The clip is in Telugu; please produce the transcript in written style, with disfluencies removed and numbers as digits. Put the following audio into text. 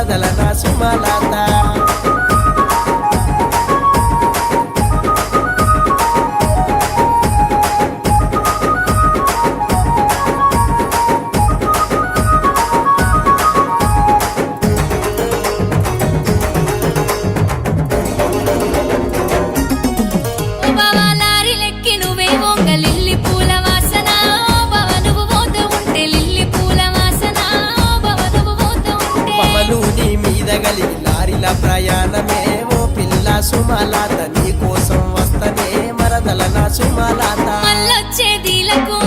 మరదల నా సుమలత లారీల ప్రయాణమే ఓ పిల్ల సుమలత నీ కోసం వస్తనే మరదల నా సుమలత మళ్ళొచ్చేదీలకు